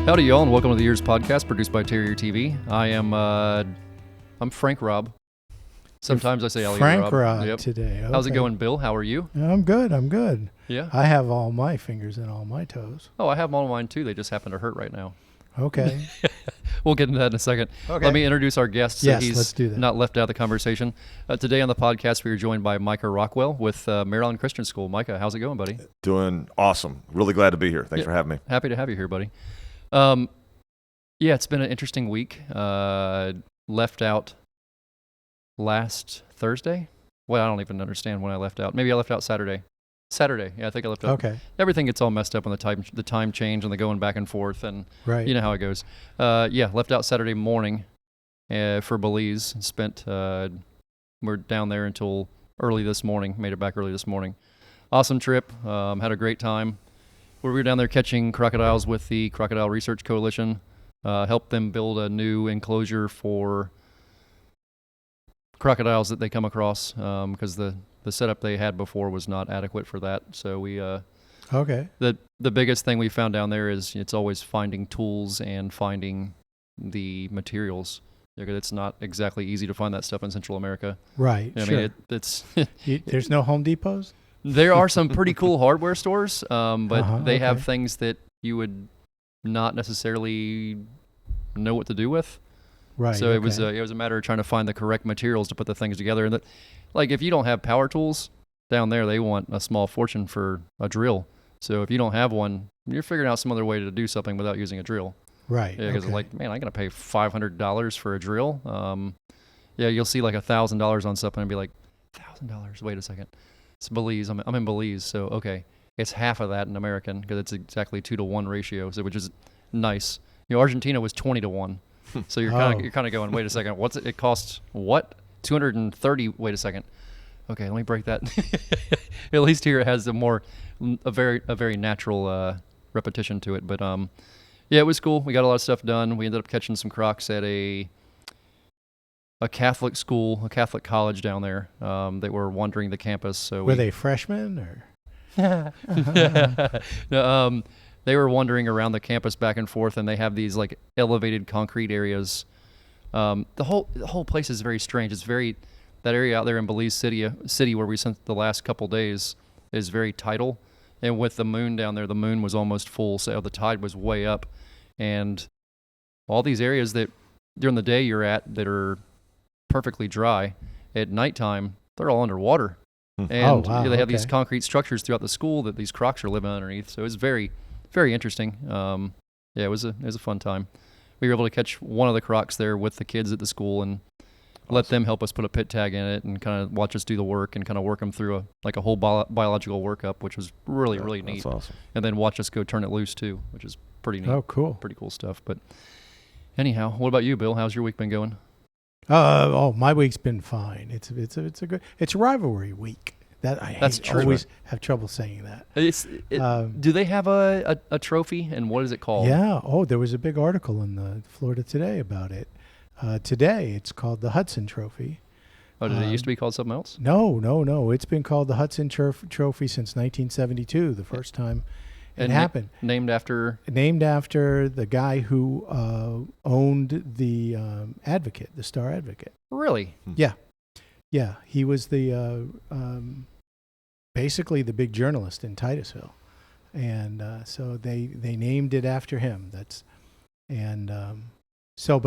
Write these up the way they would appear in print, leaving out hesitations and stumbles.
Howdy, y'all, and welcome to the EEARSS podcast produced by Terrier TV. I'm Frank Robb. Sometimes I say Elliot Frank Robb. Robb today. Okay. How's it going, Bill? How are you? I'm good. Yeah. I have all my fingers and all my toes. Oh, I have all of mine too. They just happen to hurt right now. Okay. We'll get into that in a second. Okay. Let me introduce our guest so Yes, he's let's do that. not left out of the conversation. Today on the podcast, we are joined by Micah Rockwell with Merritt Island Christian School. Micah, how's it going, buddy? Doing awesome. Really glad to be here. Thanks for having me. Happy to have you here, buddy. Yeah, it's been an interesting week. Left out last Thursday. Well, I don't even understand when I left out. Maybe I left out Saturday. Yeah, I think I left out. Okay. Everything gets all messed up on the time change and the going back and forth, and Right. you know how it goes. Yeah, left out Saturday morning for Belize. We're down there until early this morning. Made it back early this morning. Awesome trip. Had a great time. We were down there catching crocodiles with the Crocodile Research Coalition. Helped them build a new enclosure for crocodiles that they come across because the setup they had before was not adequate for that. So we Okay. the biggest thing we found down there is it's always finding tools and finding the materials. Because it's not exactly easy to find that stuff in Central America. Right. I sure. mean, it's There's no Home Depots? there are some pretty cool hardware stores, but they have okay. things that you would not necessarily know what to do with. Right. So it was a matter of trying to find the correct materials to put the things together. And that, like, if you don't have power tools down there, they want a small fortune for a drill. So if you don't have one, you're figuring out some other way to do something without using a drill. Right. Yeah, because okay. like, man, I'm gonna pay $500 for a drill. Yeah, you'll see like $1,000 on something and be like, $1,000. Wait a second, it's Belize. I'm in Belize, so okay, it's half of that in American because it's exactly 2-to-1 ratio, so which is nice. You know, Argentina was 20-to-1. So you're kind of going, wait a second, what's it? It costs what? 230. Wait a second. Okay, let me break that. At least here it has a very natural repetition to it. But yeah, it was cool. We got a lot of stuff done. We ended up catching some crocs at a Catholic school, a Catholic college down there. They were wandering the campus. So Were they freshmen or? No, they were wandering around the campus back and forth, and they have these like elevated concrete areas. The whole place is very strange. It's that area out there in Belize City where we spent the last couple days is very tidal, and with the moon down there, the moon was almost full, so the tide was way up, and all these areas that during the day you're at that are perfectly dry, at nighttime they're all underwater. And wow, they have these okay. concrete structures throughout the school that these crocs are living underneath. So it's very, very interesting. Yeah, it was a fun time. We were able to catch one of the crocs there with the kids at the school and let them help us put a pit tag in it and kind of watch us do the work and kind of work them through a whole biological workup, which was really neat. That's awesome. And then watch us go turn it loose too, which is pretty neat. Oh, cool. Pretty cool stuff. But anyhow, what about you, Bill? How's your week been going? My week's been fine. It's a rivalry week. That's true. Always have trouble saying that. Do they have a trophy, and what is it called? Yeah. Oh, there was a big article in the Florida Today about it. Today, it's called the Hudson Trophy. Oh, did it used to be called something else? No. It's been called the Hudson Trophy since 1972, the first time it happened. Named after the guy who owned the Advocate, the Star Advocate. Really? Yeah. He was the basically the big journalist in Titusville, and so they named it after him. But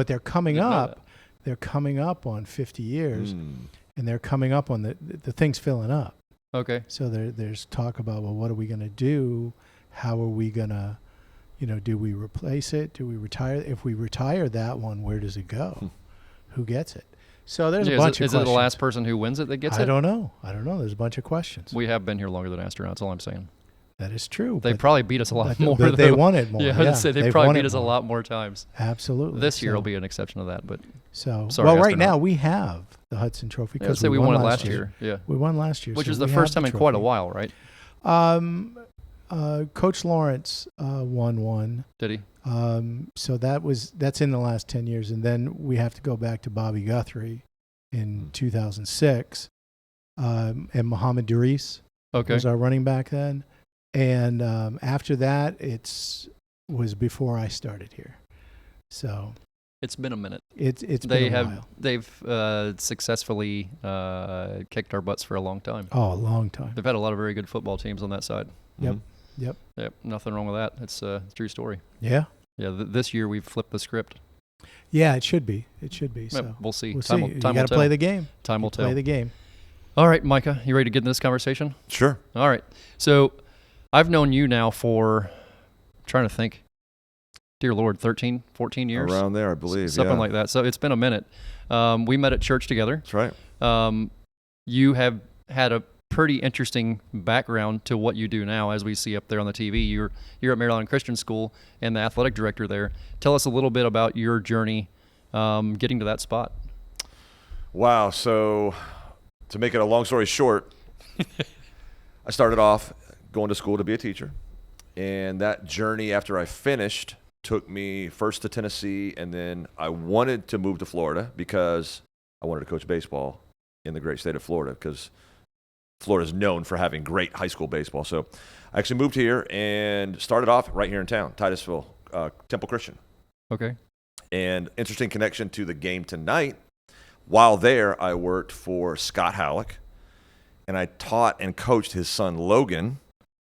they're coming up. They're coming up on 50 years, and they're coming up on the thing's filling up. Okay. So there's talk about, well, what are we going to do? How are we going to, do we replace it? Do we retire? If we retire that one, where does it go? Who gets it? So there's a bunch of questions. Is it the last person who wins it that gets it? I don't know. There's a bunch of questions. We have been here longer than astronauts, all I'm saying. That is true. They probably beat us a lot more. They won it more. Yeah, I would say they probably beat us a lot more times. Absolutely. This year will be an exception to that. But sorry, astronaut. right now we have the Hudson Trophy because we won it last year. Yeah, we won last year, which is the first time in quite a while, right? Coach Lawrence won one. Did he? So that's in the last 10 years, and then we have to go back to Bobby Guthrie in 2006, and Mohamed Idris was our running back then. And after that, it's was before I started here. So it's been a minute. It's been a while. They've successfully kicked our butts for a long time. Oh, a long time. They've had a lot of very good football teams on that side. Yep. Yep. Nothing wrong with that. It's a true story. Yeah. Yeah. This year we've flipped the script. Yeah, it should be. So we'll see. We'll time see. will You tell. got to play the game. Time will tell. Play the game. All right, Micah, you ready to get into this conversation? Sure. All right. So I've known you now for, I'm trying to think, dear Lord, 13, 14 years? Around there, I believe. Something like that. So it's been a minute. We met at church together. That's right. You have had a pretty interesting background to what you do now, as we see up there on the TV. You're at Merritt Island Christian School and the athletic director there. Tell us a little bit about your journey getting to that spot. Wow. So to make it a long story short, I started off going to school to be a teacher. And that journey after I finished took me first to Tennessee, and then I wanted to move to Florida because I wanted to coach baseball in the great state of Florida, because Florida is known for having great high school baseball. So I actually moved here and started off right here in town, Titusville, Temple Christian. Okay. And interesting connection to the game tonight. While there, I worked for Scott Halleck, and I taught and coached his son Logan,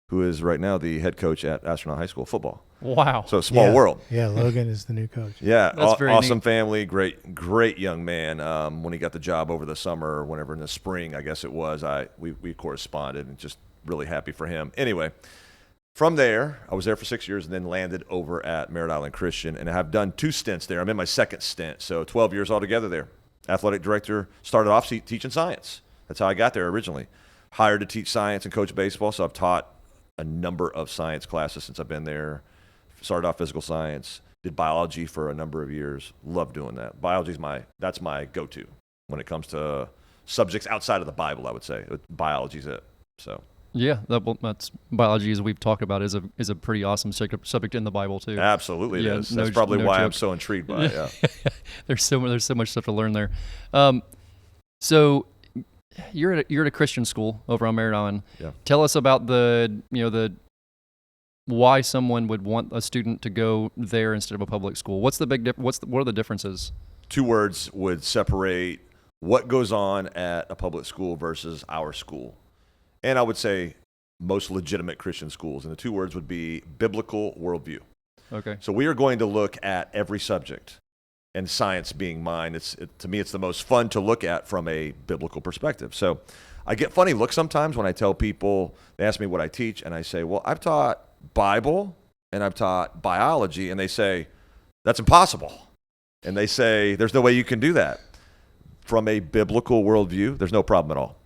who is right now the head coach at Astronaut High School football. Wow. So small world. Yeah, Logan is the new coach. Yeah, That's very awesome neat. family, great young man. When he got the job over the summer, or whenever in the spring, I guess it was, we corresponded, and just really happy for him. Anyway, from there, I was there for 6 years and then landed over at Merritt Island Christian, and I have done 2 stints there. I'm in my second stint, so 12 years altogether there. Athletic director, started off teaching science. That's how I got there originally. Hired to teach science and coach baseball, so I've taught a number of science classes since I've been there. Started off physical science, did biology for a number of years. Love doing that. Biology that's my go-to when it comes to subjects outside of the Bible, I would say. Biology's it. So yeah, that's biology, as we've talked about, is a pretty awesome subject in the Bible too. absolutely it is. No, That's probably no why joke. I'm so intrigued by it. Yeah. There's so much stuff to learn there. So you're at a Christian school over on Merritt Island. Yeah. Tell us about the why someone would want a student to go there instead of a public school. What's the big what are the differences? 2 words would separate what goes on at a public school versus our school. And I would say most legitimate Christian schools. And the 2 words would be biblical worldview. Okay. So we are going to look at every subject, and science being mine. To me, it's the most fun to look at from a biblical perspective. So I get funny looks sometimes when I tell people, they ask me what I teach, and I say, well, I've taught Bible and I've taught biology, and they say, that's impossible. And they say, there's no way you can do that. From a biblical worldview, there's no problem at all.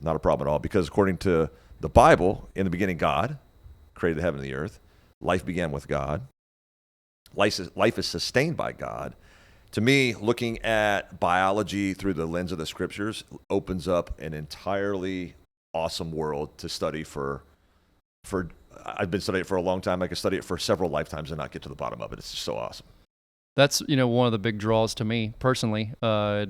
Not a problem at all, because according to the Bible, in the beginning, God created the heaven and the earth. Life began with God. Life is sustained by God. To me, looking at biology through the lens of the scriptures opens up an entirely awesome world to study for I've been studying it for a long time. I could study it for several lifetimes and not get to the bottom of it. It's just so awesome. That's one of the big draws to me personally. I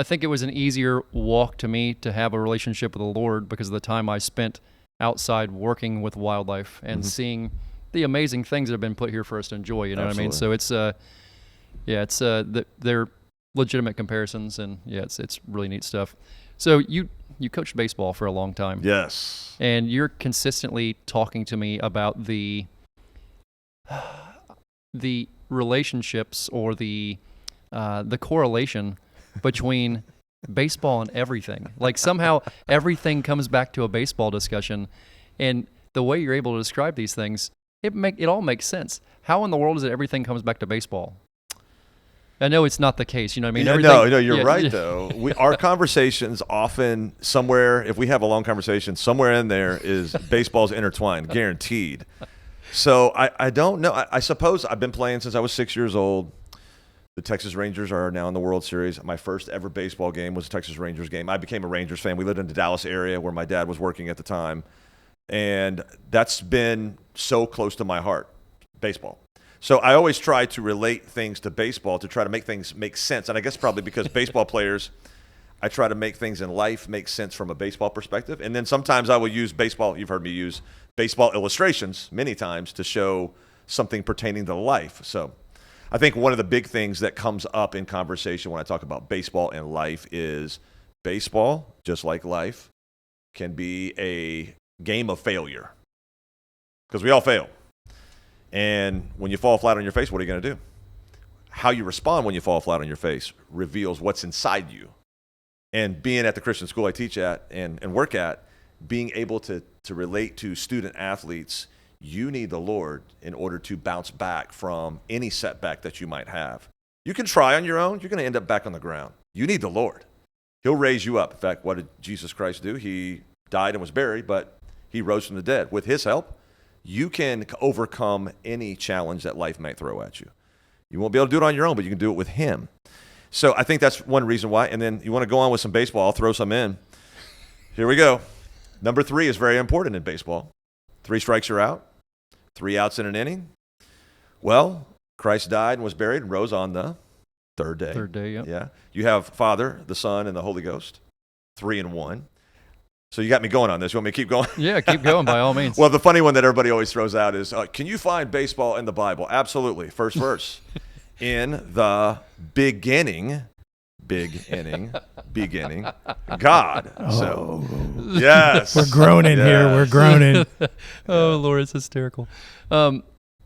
think it was an easier walk to me to have a relationship with the Lord because of the time I spent outside working with wildlife and seeing the amazing things that have been put here for us to enjoy. You know Absolutely. what I mean? So they're legitimate comparisons, and it's really neat stuff. So you coached baseball for a long time. Yes. And you're consistently talking to me about the relationships or the correlation between baseball and everything. Like somehow everything comes back to a baseball discussion, and the way you're able to describe these things, it all makes sense. How in the world is it everything comes back to baseball? I know it's not the case, you know what I mean? No, you're right, though. Our conversations often somewhere, if we have a long conversation, somewhere in there is baseball's intertwined, guaranteed. So I don't know. I suppose I've been playing since I was 6 years old. The Texas Rangers are now in the World Series. My first ever baseball game was a Texas Rangers game. I became a Rangers fan. We lived in the Dallas area where my dad was working at the time. And that's been so close to my heart, baseball. So I always try to relate things to baseball to try to make things make sense. And I guess probably because baseball players, I try to make things in life make sense from a baseball perspective. And then sometimes I will use baseball. You've heard me use baseball illustrations many times to show something pertaining to life. So I think one of the big things that comes up in conversation when I talk about baseball and life is baseball, just like life, can be a game of failure because we all fail. And when you fall flat on your face, what are you going to do? How you respond when you fall flat on your face reveals what's inside you. And being at the Christian school I teach at and work at, being able to relate to student athletes, you need the Lord in order to bounce back from any setback that you might have. You can try on your own. You're going to end up back on the ground. You need the Lord. He'll raise you up. In fact, what did Jesus Christ do? He died and was buried, but he rose from the dead. With his help, you can overcome any challenge that life might throw at you. You won't be able to do it on your own, but you can do it with him. So I think that's one reason why. And then you want to go on with some baseball. I'll throw some in. Here we go. Number 3 is very important in baseball. 3 strikes, you're out. 3 outs in an inning. Well, Christ died and was buried and rose on the 3rd day. 3rd day, yep. Yeah. You have Father, the Son, and the Holy Ghost. 3 and 1. So you got me going on this. You want me to keep going? Yeah, keep going by all means. Well, the funny one that everybody always throws out is, can you find baseball in the Bible? Absolutely. First verse. In the beginning, God. So, yes. We're groaning here. We're groaning. Oh, Lord, it's hysterical.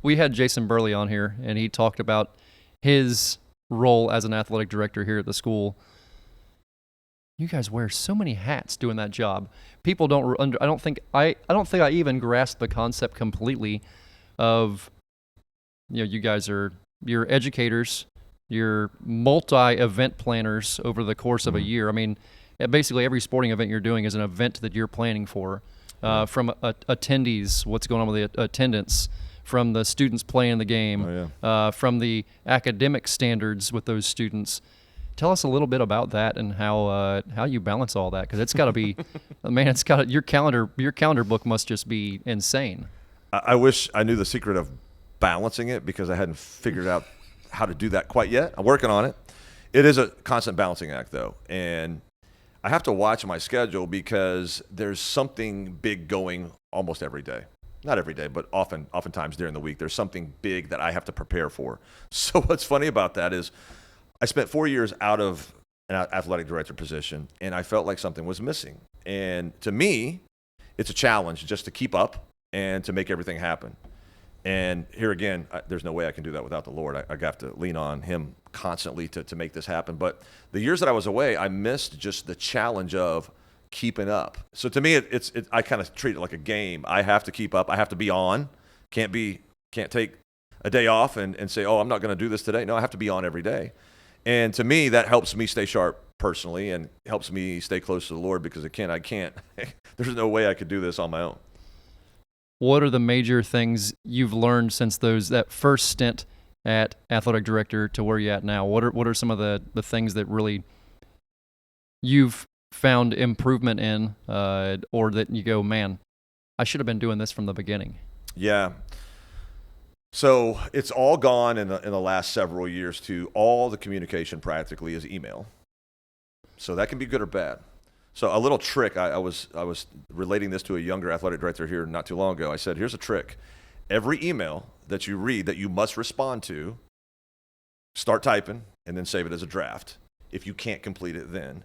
We had Jason Burley on here, and he talked about his role as an athletic director here at the school. You guys wear so many hats doing that job. People don't. I don't think I even grasp the concept completely of, you guys you're educators, you're multi-event planners over the course of a year. I mean, basically every sporting event you're doing is an event that you're planning for. From attendees, what's going on with the attendance, from the students playing the game, from the academic standards with those students. Tell us a little bit about that and how you balance all that, because it's got to be, man, your calendar book must just be insane. I wish I knew the secret of balancing it, because I hadn't figured out how to do that quite yet. I'm working on it. It is a constant balancing act, though, and I have to watch my schedule because there's something big going almost every day. Not every day, but oftentimes during the week, there's something big that I have to prepare for. So what's funny about that is I spent 4 years out of an athletic director position, and I felt like something was missing. And to me, it's a challenge just to keep up and to make everything happen. And here again, there's no way I can do that without the Lord. I have to lean on him constantly to make this happen. But the years that I was away, I missed just the challenge of keeping up. So to me, I kind of treat it like a game. I have to keep up. I have to be on. Can't take a day off and say, oh, I'm not going to do this today. No, I have to be on every day. And to me, that helps me stay sharp personally and helps me stay close to the Lord, because I can't. There's no way I could do this on my own. What are the major things you've learned since that first stint at athletic director to where you're at now? What are some of the things that really you've found improvement in, or that you go, man, I should have been doing this from the beginning? Yeah. So it's all gone in the last several years to all the communication practically is email. So that can be good or bad. So a little trick, I was relating this to a younger athletic director here not too long ago. I said, here's a trick. Every email that you read that you must respond to, start typing and then save it as a draft. If you can't complete it then,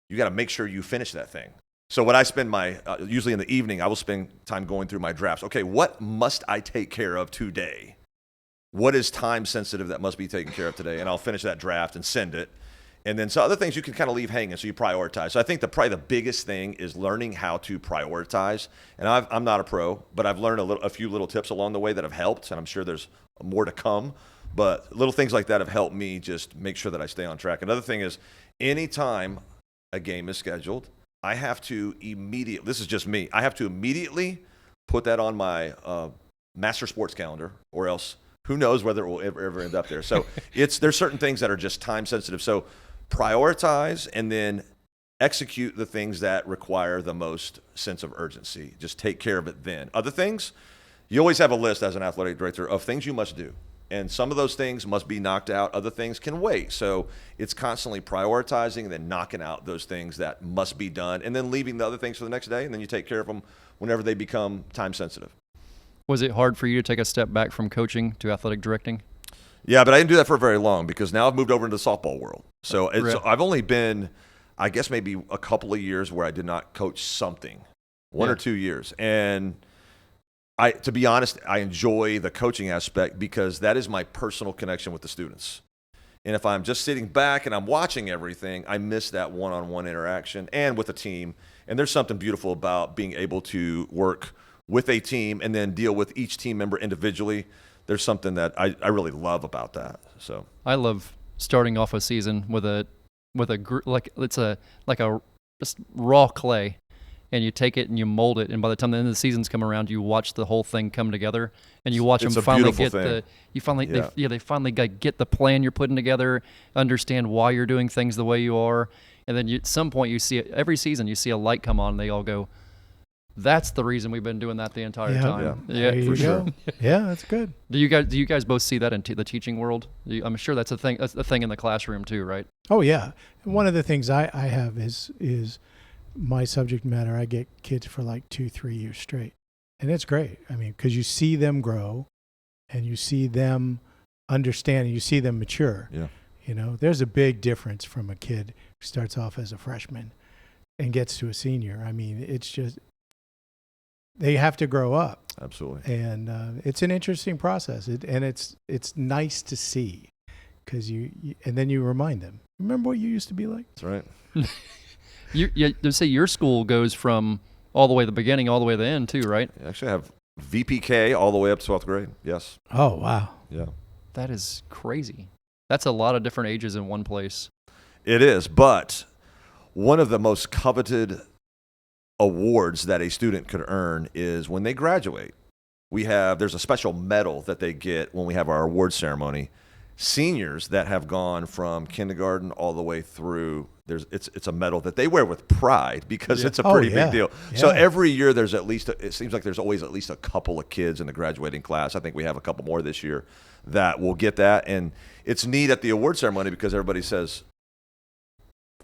you got to make sure you finish that thing. So what I spend usually in the evening, I will spend time going through my drafts. Okay, what must I take care of today? What is time sensitive that must be taken care of today? And I'll finish that draft and send it. And then so other things you can kind of leave hanging, so you prioritize. So I think probably the biggest thing is learning how to prioritize. And I'm not a pro, but I've learned a few little tips along the way that have helped, and I'm sure there's more to come. But little things like that have helped me just make sure that I stay on track. Another thing is, anytime a game is scheduled, I have to immediately, this is just me, I have to immediately put that on my master sports calendar, or else who knows whether it will ever end up there. So there's certain things that are just time sensitive. So prioritize and then execute the things that require the most sense of urgency. Just take care of it then. Other things, you always have a list as an athletic director of things you must do. And some of those things must be knocked out. Other things can wait. So it's constantly prioritizing and then knocking out those things that must be done and then leaving the other things for the next day. And then you take care of them whenever they become time sensitive. Was it hard for you to take a step back from coaching to athletic directing? Yeah, but I didn't do that for very long because now I've moved over into the softball world. So I've only been, I guess, maybe a couple of years where I did not coach something, one or 2 years. And to be honest, I enjoy the coaching aspect because that is my personal connection with the students. And if I'm just sitting back and I'm watching everything, I miss that one-on-one interaction and with a team. And there's something beautiful about being able to work with a team and then deal with each team member individually. There's something that I really love about that. So I love starting off a season with a like it's like a just raw clay, and you take it and you mold it, and by the time the end of the season's come around, you watch the whole thing come together, and you watch them finally get they finally get the plan you're putting together, understand why you're doing things the way you are, and then at some point you see it every season. You see a light come on, and they all go, "That's the reason we've been doing that the entire time." Yeah, for sure. Yeah, that's good. Do you guys both see that in the teaching world? I'm sure that's a thing. That's a thing in the classroom too, right? Oh yeah. And one of the things I have is my subject matter. I get kids for like 2-3 years straight, and it's great. I mean, because you see them grow, and you see them understand, and you see them mature. Yeah. You know, there's a big difference from a kid who starts off as a freshman and gets to a senior. I mean, it's just. They have to grow up. Absolutely. And it's an interesting process. It's nice to see because you and then you remind them. Remember what you used to be like? That's right. You say your school goes from all the way to the beginning, all the way to the end too, right? You actually have VPK all the way up to 12th grade. Yes. Oh, wow. Yeah. That is crazy. That's a lot of different ages in one place. It is, but one of the most coveted awards that a student could earn is when they graduate. There's a special medal that they get when we have our award ceremony. Seniors that have gone from kindergarten all the way through, it's a medal that they wear with pride because it's a pretty big deal. Yeah. So every year it seems like there's always at least a couple of kids in the graduating class. I think we have a couple more this year that will get that. And it's neat at the award ceremony because everybody says,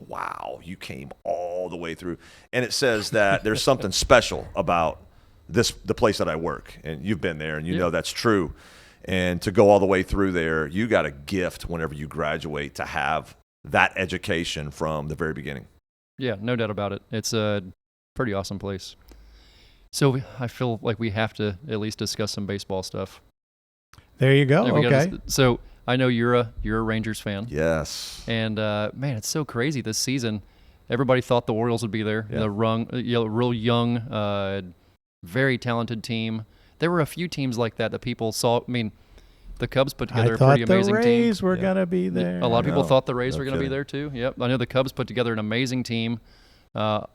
wow, you came all the way through. And it says that there's something special about the place that I work. And you've been there and you know that's true. And to go all the way through there, you got a gift whenever you graduate to have that education from the very beginning. Yeah, no doubt about it. It's a pretty awesome place. So I feel like we have to at least discuss some baseball stuff. There you go. Okay. So I know you're a Rangers fan. Yes. And man, it's so crazy this season. Everybody thought the Orioles would be there. Yeah. Real young, very talented team. There were a few teams like that people saw. I mean, the Cubs put together a pretty amazing team. I thought the Rays were going to be there. A lot of people thought the Rays were going to be there too. Yep. I know the Cubs put together an amazing team. I'm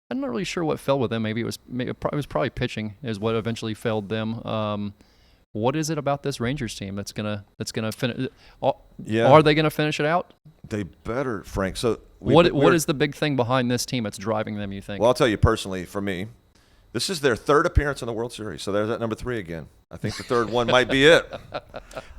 not really sure what fell with them. Maybe it was probably pitching is what eventually failed them. What is it about this Rangers team that's gonna finish? Are they gonna finish it out? They better, Frank. So what is the big thing behind this team that's driving them? You think? Well, I'll tell you personally. For me, this is their third appearance in the World Series. So there's that number 3 again. I think the third one might be it.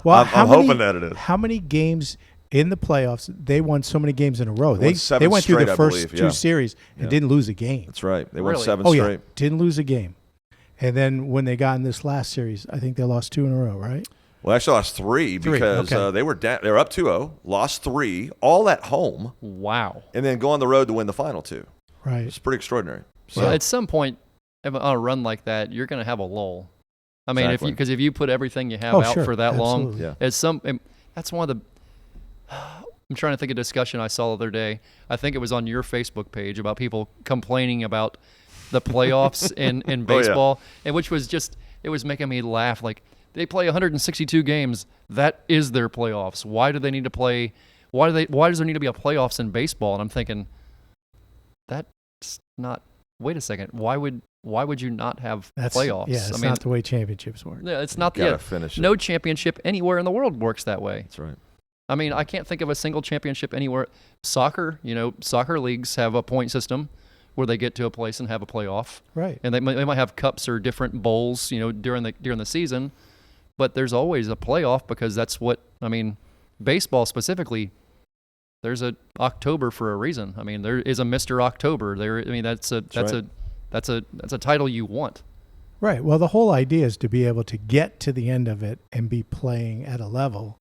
Well, I'm hoping that it is. How many games in the playoffs? They won so many games in a row. They went straight, through the first I believe. two series and didn't lose a game. That's right. They Really? won 7 Oh straight. yeah, didn't lose a game. And then when they got in this last series, I think they lost 2 in a row, right? Well, actually lost 3 because they were up 2-0, lost 3, all at home. Wow. And then go on the road to win the final 2. Right. It's pretty extraordinary. So at some point, on a run like that, you're going to have a lull. I mean, Exactly. if you put everything you have out for that long, that's one of the. I'm trying to think of a discussion I saw the other day. I think it was on your Facebook page about people complaining about the playoffs in baseball, and which was it was making me laugh. Like, they play 162 games. That is their playoffs. Why do they need to play? Why does there need to be a playoffs in baseball? And I'm thinking, that's not. Wait a second. Why would you not have playoffs? Yeah, it's not the way championships work. Yeah, it's not. Gotta finish it. No championship anywhere in the world works that way. That's right. I mean, I can't think of a single championship anywhere. Soccer, soccer leagues have a point system where they get to a place and have a playoff. Right. And they might have cups or different bowls, during the season. but there's always a playoff because that's what, I mean, baseball specifically, there's a October for a reason. I mean, there is a Mr. October. That's a title you want. Right. Well, the whole idea is to be able to get to the end of it and be playing at a level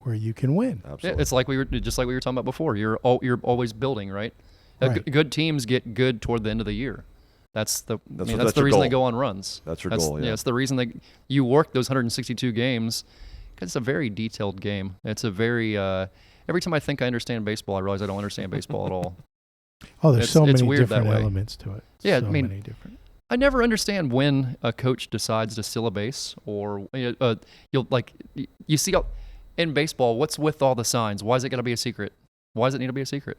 where you can win. Absolutely. Yeah, it's like we were talking about before. You're always building, right? Right. Good teams get good toward the end of the year. That's the your reason they goal. go on runs. That's your goal. Yeah. It's the reason you work those 162 games because it's a very detailed game. It's a very every time I think I understand baseball, I realize I don't understand baseball at all. Oh, there's so many weird different that way. elements to it. Yeah, so I mean, many different. I never understand when a coach decides to steal a base or you see in baseball, what's with all the signs? Why is it got to be a secret? Why does it need to be a secret?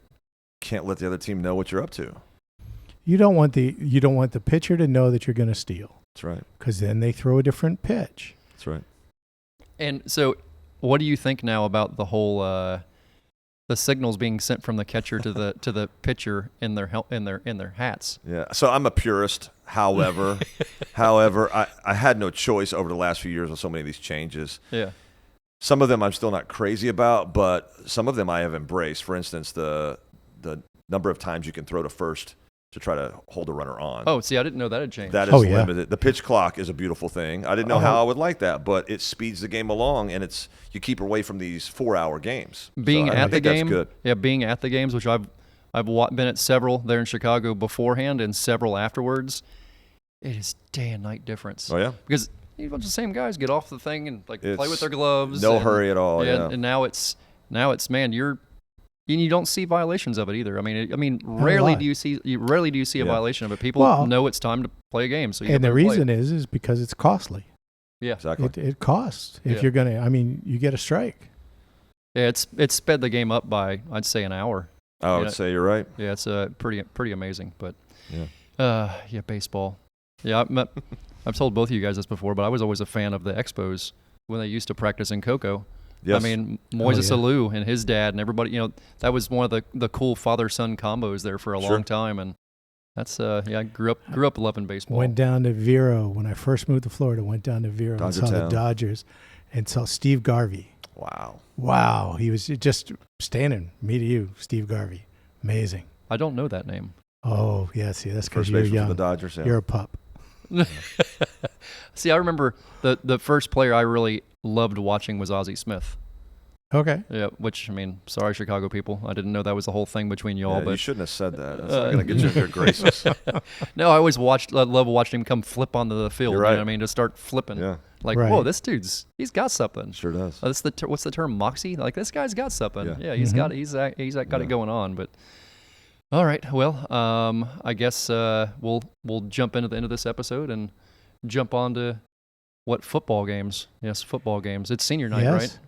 Can't let the other team know what you're up to. You don't want the pitcher to know that you're going to steal, That's right. because then they throw a different pitch. That's right. And so, what do you think now about the whole the signals being sent from the catcher to the pitcher in their hats? Yeah. So I'm a purist. However, I had no choice over the last few years with so many of these changes. Yeah. Some of them I'm still not crazy about, but some of them I have embraced. For instance, the number of times you can throw to first to try to hold a runner on. Oh, see, I didn't know that had changed. That is Oh, yeah. limited. The pitch clock is a beautiful thing. I didn't know how I would like that, but it speeds the game along, and you keep away from these 4-hour games. Being So I at the think that's game, good. yeah, being at the games, which I've been at several there in Chicago beforehand and several afterwards. It is day and night difference. Oh yeah. Because a bunch of the same guys get off the thing and play with It's their gloves. no and- hurry at all. Yeah. And now it's man, you don't see violations of it either. I mean, rarely lot. do you see a Yeah. violation of it. People Well, know it's time to play a game, so you And the better play reason it. is because it's costly. Yeah, Exactly. It costs if Yeah. you're going to, you get a strike. yeah, it's sped the game up by I'd say an hour. I would say you're right. Yeah, it's pretty amazing. But Yeah. baseball. Yeah, I've told both of you guys this before, but I was always a fan of the Expos when they used to practice in Cocoa. Yes. I mean, Moises yeah. Alou and his dad and everybody, that was one of the cool father-son combos there for a Sure. long time. And that's, I grew up loving baseball. Went down to Vero when I first moved to Florida. Went down to Vero and Dodger saw the Town. Dodgers and saw Steve Garvey. Wow. Wow, he was just standing. Me to you, Steve Garvey. Amazing. I don't know that name. Oh yeah, see that's because First you're baseman for young. the Dodgers. Yeah. You're a pup. See, I remember the first player I really loved watching was Ozzie Smith. Okay. Yeah, which, I mean, sorry, Chicago people. I didn't know that was the whole thing between y'all. Yeah, but you shouldn't have said that. That's not going to get you in your graces. No, I always love watching him come flip onto the field. You're You know right. what I mean? To start flipping. Yeah. Like, Right. whoa, this he's got something. Sure does. What's the term, moxie? Like, this guy's got something. Yeah. Yeah, he's Mhm. got got Yeah. it going on. But all right, well, I guess we'll jump into the end of this episode and jump on to what football games? Yes, football games. It's senior night, right?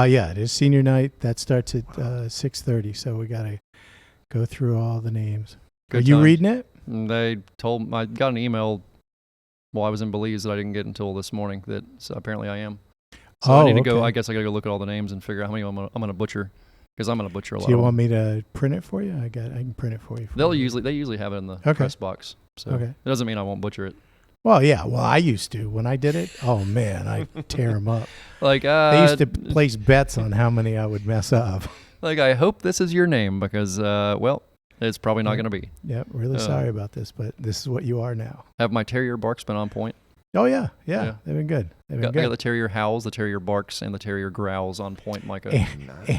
Yeah, it is senior night. That starts at 6:30. So we got to go through all the names. Good Are you times. reading it? And they told I got an email while I was in Belize that I didn't get until this morning. So apparently I am. So I need to go. okay. I guess I got to go look at all the names and figure out how many I'm gonna butcher, because I'm gonna butcher a lot. Do you of want them. me to print it for you? I can print it for you. They usually have it in the Okay. press box. So Okay. it doesn't mean I won't butcher it. Well, yeah. Well, I used to when I did it. Oh man, I tear them up. Like They used to place bets on how many I would mess up. Like, I hope this is your name because well, it's probably not gonna be. Yep. Really sorry about this, but this is what you are now. Have my terrier barks been on point? Oh yeah. Yeah. They've been good. They've I been got good. the terrier howls, the terrier barks, and the terrier growls on point, Micah.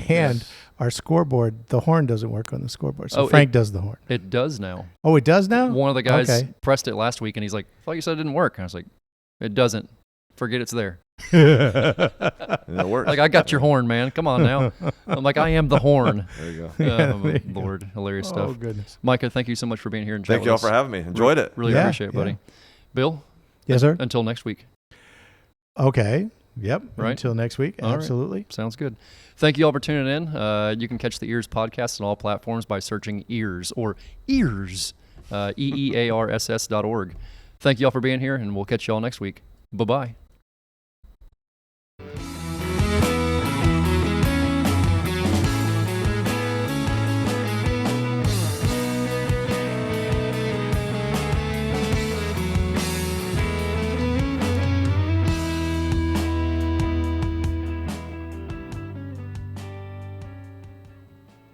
And our scoreboard, the horn doesn't work on the scoreboard. So Oh, Frank does the horn. It does now. Oh, it does now? One of the guys Okay. pressed it last week, and he's like, "I thought you said it didn't work." And I was like, "It doesn't. Forget it's there." And it works. Like, I got your horn, man. Come on now. I'm like, I am the horn. There you go. There you go. Lord, hilarious Oh, stuff. goodness. Micah, thank you so much for being here and Thank chatting you all with for us. having me. Enjoyed it. Really Yeah, appreciate it, buddy. yeah. Bill, Yes, sir. until next week. Okay. Yep. Right. Until next week. All right. Absolutely. Sounds good. Thank you all for tuning in. You can catch the EEARSS podcast on all platforms by searching EEARSS or EEARSS, EEARSS.org. Thank you all for being here, and we'll catch you all next week. Bye-bye.